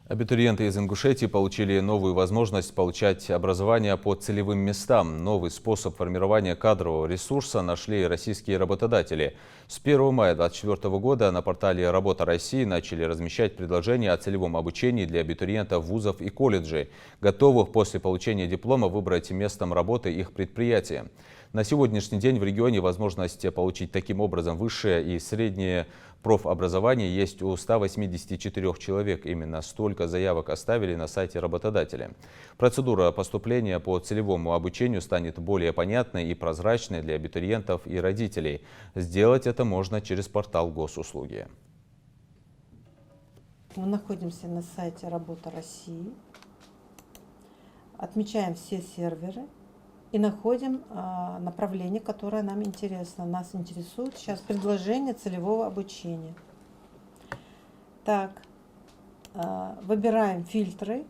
Абитуриенты из Ингушетии получили новую возможность получать образование по целевым местам. Новый способ формирования кадрового ресурса нашли российские работодатели. С 1 мая 2024 года на портале «Работа России» начали размещать предложения о целевом обучении для абитуриентов вузов и колледжей, готовых после получения диплома выбрать местом работы их предприятия. На сегодняшний день в регионе возможность получить таким образом высшее и среднее профобразование есть у 184 человек. Именно столько заявок оставили на сайте работодателя. Процедура поступления по целевому обучению станет более понятной и прозрачной для абитуриентов и родителей. Сделать это можно через портал госуслуги. Мы находимся на сайте «Работа России», отмечаем все серверы и находим направление, которое нам интересно. Нас интересует сейчас предложение целевого обучения. Так, выбираем фильтры.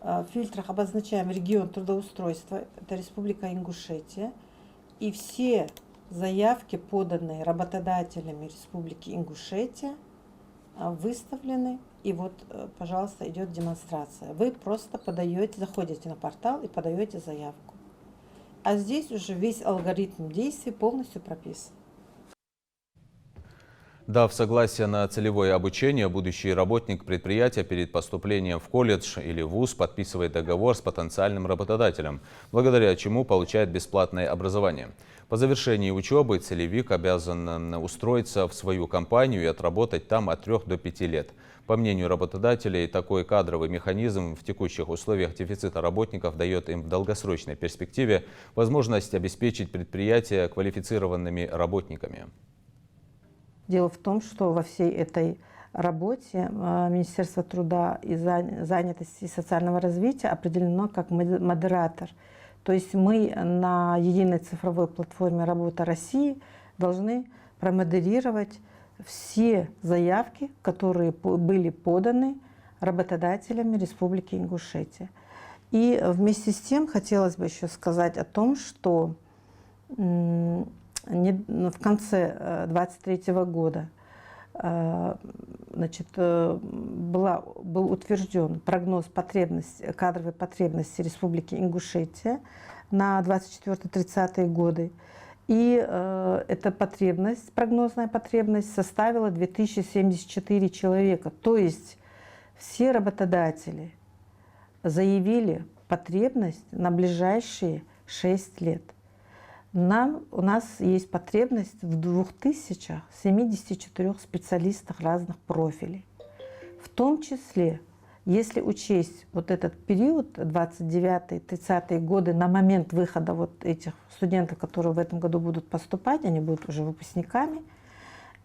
В фильтрах обозначаем регион трудоустройства, это Республика Ингушетия. И все заявки, поданные работодателями Республики Ингушетия, выставлены. И вот, пожалуйста, идет демонстрация. Вы просто подаете, заходите на портал и подаете заявку. А здесь уже весь алгоритм действий полностью прописан. Дав согласие на целевое обучение, будущий работник предприятия перед поступлением в колледж или вуз подписывает договор с потенциальным работодателем, благодаря чему получает бесплатное образование. По завершении учебы целевик обязан устроиться в свою компанию и отработать там от 3 до 5 лет. По мнению работодателей, такой кадровый механизм в текущих условиях дефицита работников дает им в долгосрочной перспективе возможность обеспечить предприятия квалифицированными работниками. Дело в том, что во всей этой работе Министерство труда и занятости и социального развития определено как модератор. То есть мы на единой цифровой платформе «Работа России» должны промодерировать все заявки, которые были поданы работодателями Республики Ингушетия. И вместе с тем хотелось бы еще сказать о том, что в конце 2023 года был утвержден прогноз кадровой потребности Республики Ингушетия на 24-30 годы. И эта потребность, прогнозная потребность, составила 2074 человека. То есть все работодатели заявили потребность на ближайшие 6 лет. У нас есть потребность в 2074 специалистах разных профилей. В том числе, если учесть вот этот период, 29-30 годы, на момент выхода вот этих студентов, которые в этом году будут поступать, они будут уже выпускниками,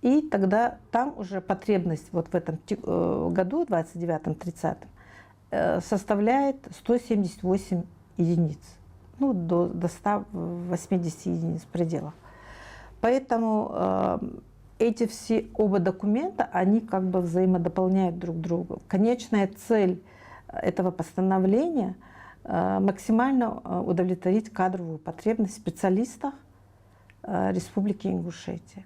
и тогда там уже потребность вот в этом году, 29-30, составляет 178 единиц. Ну, до 180 единиц в пределах. Поэтому эти оба документа, они как бы взаимодополняют друг друга. Конечная цель этого постановления максимально удовлетворить кадровую потребность в специалистах Республики Ингушетия.